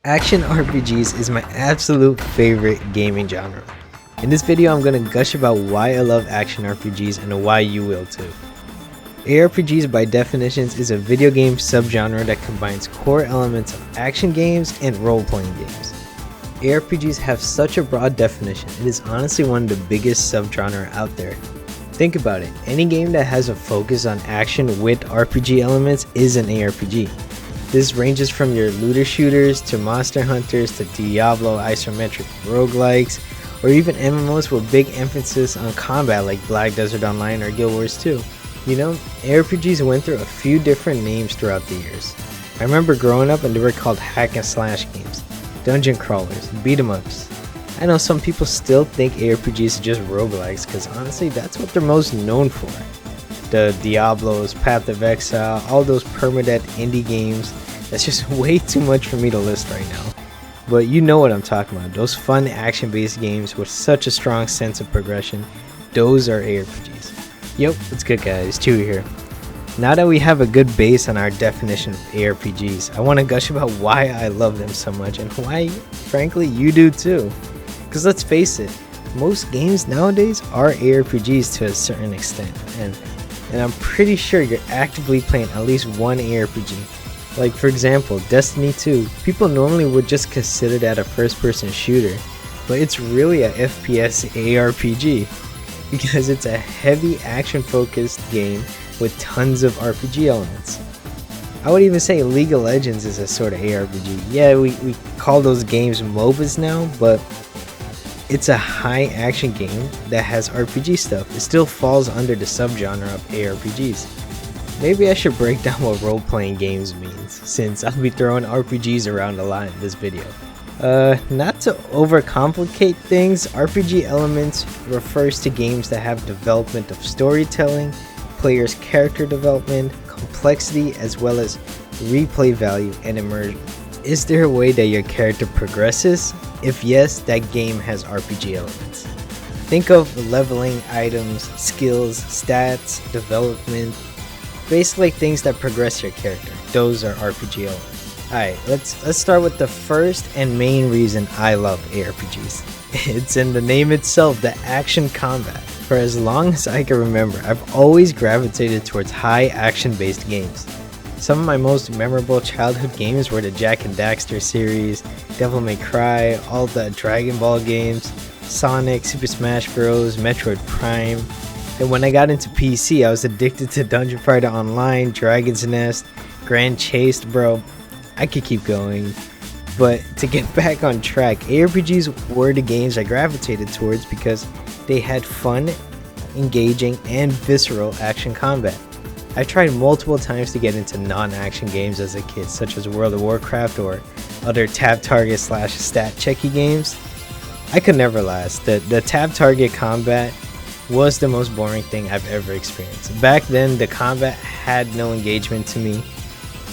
Action RPGs is my absolute favorite gaming genre. In this video, I'm going to gush about why I love action RPGs and why you will too. ARPGs by definitions is a video game subgenre that combines core elements of action games and role-playing games. ARPGs have such a broad definition, it is honestly one of the biggest subgenre out there. Think about it, any game that has a focus on action with RPG elements is an ARPG. This ranges from your looter shooters to monster hunters to Diablo isometric roguelikes, or even MMOs with big emphasis on combat like Black Desert Online or Guild Wars 2. You know, ARPGs went through a few different names throughout the years. I remember growing up and they were called hack and slash games, dungeon crawlers, beat 'em ups. I know some people still think ARPGs are just roguelikes because honestly that's what they're most known for. The Diablos, Path of Exile, all those permadeath indie games, that's just way too much for me to list right now. But you know what I'm talking about, those fun action-based games with such a strong sense of progression, those are ARPGs. Yep, what's good guys, Chewy here. Now that we have a good base on our definition of ARPGs, I want to gush about why I love them so much and why, frankly, you do too. Because let's face it, most games nowadays are ARPGs to a certain extent, and I'm pretty sure you're actively playing at least one ARPG. Like for example, Destiny 2, people normally would just consider that a first-person shooter, but it's really a FPS ARPG because it's a heavy action-focused game with tons of RPG elements. I would even say League of Legends is a sort of ARPG. Yeah, we call those games MOBAs now, but it's a high action game that has RPG stuff. It still falls under the subgenre of ARPGs. Maybe I should break down what role-playing games means, since I'll be throwing RPGs around a lot in this video. Not to overcomplicate things, RPG elements refers to games that have development of storytelling, players' character development, complexity, as well as replay value and immersion. Is there a way that your character progresses? If yes, that game has RPG elements. Think of leveling items, skills, stats, development, basically things that progress your character. Those are RPG elements. Alright, let's start with the first and main reason I love ARPGs. It's in the name itself, the action combat. For as long as I can remember, I've always gravitated towards high action-based games. Some of my most memorable childhood games were the Jak and Daxter series, Devil May Cry, all the Dragon Ball games, Sonic, Super Smash Bros, Metroid Prime. And when I got into PC, I was addicted to Dungeon Fighter Online, Dragon's Nest, Grand Chase, bro. I could keep going. But to get back on track, ARPGs were the games I gravitated towards because they had fun, engaging, and visceral action combat. I tried multiple times to get into non-action games as a kid, such as World of Warcraft or other tab target / stat checky games. I could never last. The tab target combat was the most boring thing I've ever experienced. Back then, the combat had no engagement to me.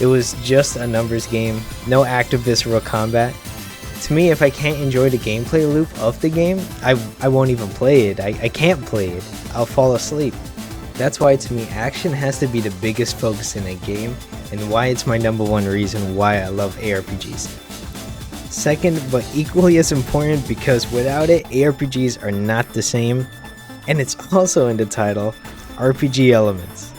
It was just a numbers game, no active visceral combat. To me, if I can't enjoy the gameplay loop of the game, I won't even play it. I can't play it. I'll fall asleep. That's why to me, action has to be the biggest focus in a game, and why it's my number one reason why I love ARPGs. Second, but equally as important, because without it, ARPGs are not the same, and it's also in the title, RPG elements.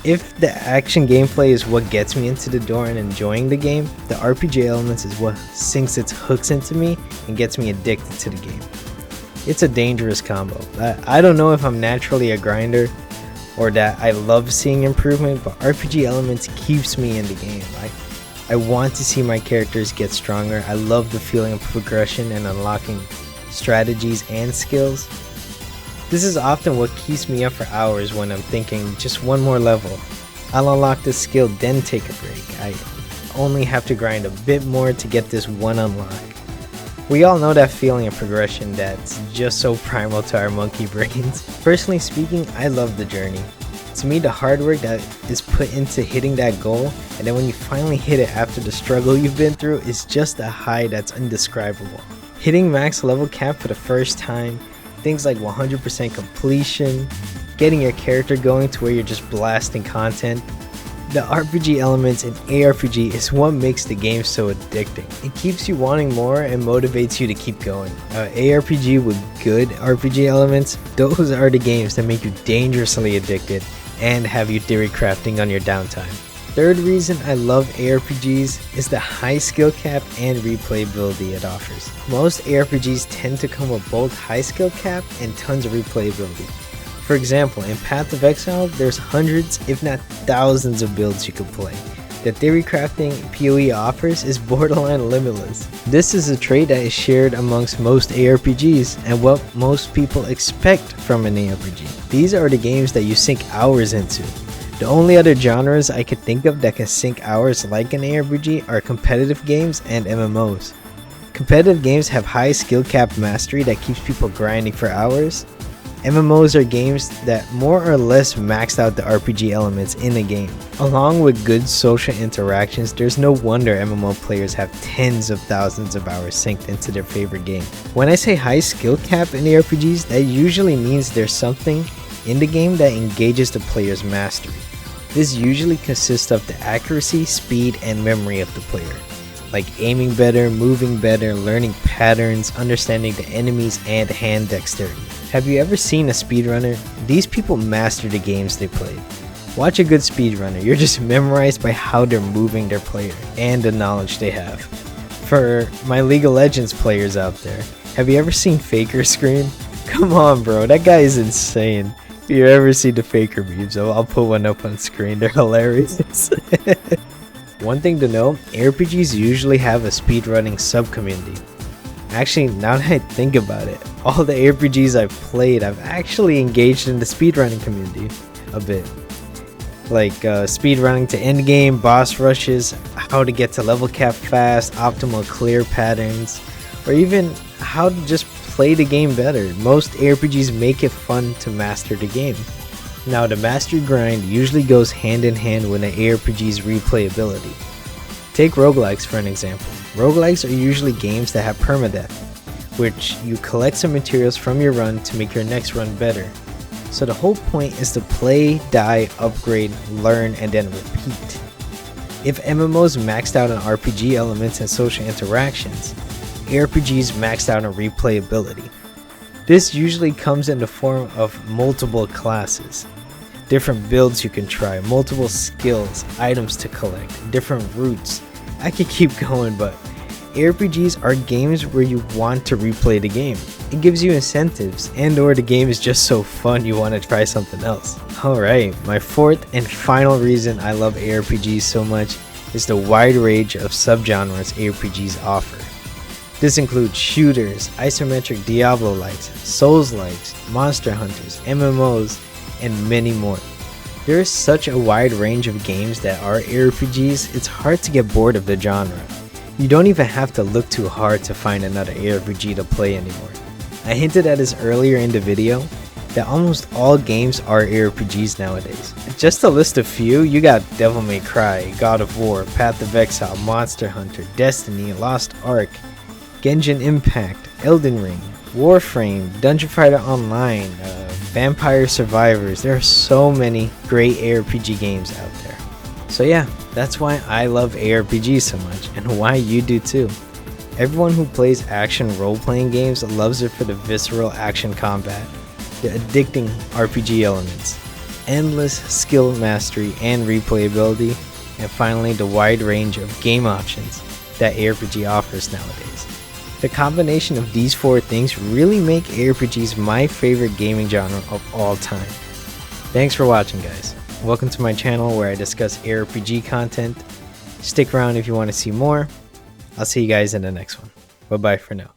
If the action gameplay is what gets me into the door and enjoying the game, the RPG elements is what sinks its hooks into me and gets me addicted to the game. It's a dangerous combo. I don't know if I'm naturally a grinder or that I love seeing improvement, but RPG elements keeps me in the game. I want to see my characters get stronger. I love the feeling of progression and unlocking strategies and skills. This is often what keeps me up for hours when I'm thinking just one more level. I'll unlock this skill, then take a break. I only have to grind a bit more to get this one unlock. We all know that feeling of progression that's just so primal to our monkey brains. Personally speaking, I love the journey. To me, the hard work that is put into hitting that goal, and then when you finally hit it after the struggle you've been through, is just a high that's indescribable. Hitting max level cap for the first time, things like 100% completion, getting your character going to where you're just blasting content, The RPG elements in ARPG is what makes the game so addicting. It keeps you wanting more and motivates you to keep going. ARPG with good RPG elements, those are the games that make you dangerously addicted and have you theory crafting on your downtime. Third reason I love ARPGs is the high skill cap and replayability it offers. Most ARPGs tend to come with both high skill cap and tons of replayability. For example, in Path of Exile, there's hundreds, if not thousands of builds you can play. The theory crafting PoE offers is borderline limitless. This is a trait that is shared amongst most ARPGs and what most people expect from an ARPG. These are the games that you sink hours into. The only other genres I could think of that can sink hours like an ARPG are competitive games and MMOs. Competitive games have high skill cap mastery that keeps people grinding for hours. MMOs are games that more or less maxed out the RPG elements in a game. Along with good social interactions, there's no wonder MMO players have tens of thousands of hours synced into their favorite game. When I say high skill cap in RPGs, that usually means there's something in the game that engages the player's mastery. This usually consists of the accuracy, speed, and memory of the player, like aiming better, moving better, learning patterns, understanding the enemies, and hand dexterity. Have you ever seen a speedrunner? These people master the games they play. Watch a good speedrunner, you're just memorized by how they're moving their player and the knowledge they have. For my League of Legends players out there, have you ever seen Faker scream? Come on bro, that guy is insane. If you ever see the Faker memes, I'll put one up on screen, they're hilarious. One thing to know, RPGs usually have a speedrunning sub-community. Actually, now that I think about it, all the RPGs I've played, I've actually engaged in the speedrunning community a bit. Like speedrunning to endgame, boss rushes, how to get to level cap fast, optimal clear patterns, or even how to just play the game better. Most RPGs make it fun to master the game. Now, the mastery grind usually goes hand in hand with an ARPG's replayability. Take roguelikes for an example. Roguelikes are usually games that have permadeath, which you collect some materials from your run to make your next run better. So the whole point is to play, die, upgrade, learn, and then repeat. If MMOs maxed out on RPG elements and social interactions, ARPGs maxed out on replayability. This usually comes in the form of multiple classes, different builds you can try, multiple skills, items to collect, different routes. I could keep going, but RPGs are games where you want to replay the game. It gives you incentives, and or the game is just so fun you want to try something else. Alright, my fourth and final reason I love ARPGs so much is the wide range of subgenres ARPGs offer. This includes shooters, isometric Diablo-likes, Souls-likes, Monster Hunters, MMOs, and many more. There is such a wide range of games that are ARPGs, it's hard to get bored of the genre. You don't even have to look too hard to find another ARPG to play anymore. I hinted at this earlier in the video, that almost all games are ARPGs nowadays. Just to list a few, you got Devil May Cry, God of War, Path of Exile, Monster Hunter, Destiny, Lost Ark, Genshin Impact, Elden Ring, Warframe, Dungeon Fighter Online, Vampire Survivors. There are so many great ARPG games out there. So yeah, that's why I love ARPGs so much, and why you do too. Everyone who plays action role-playing games loves it for the visceral action combat, the addicting RPG elements, endless skill mastery and replayability, and finally the wide range of game options that ARPG offers nowadays. The combination of these four things really make ARPGs my favorite gaming genre of all time. Thanks for watching, guys. Welcome to my channel where I discuss ARPG content. Stick around if you want to see more. I'll see you guys in the next one. Bye bye for now.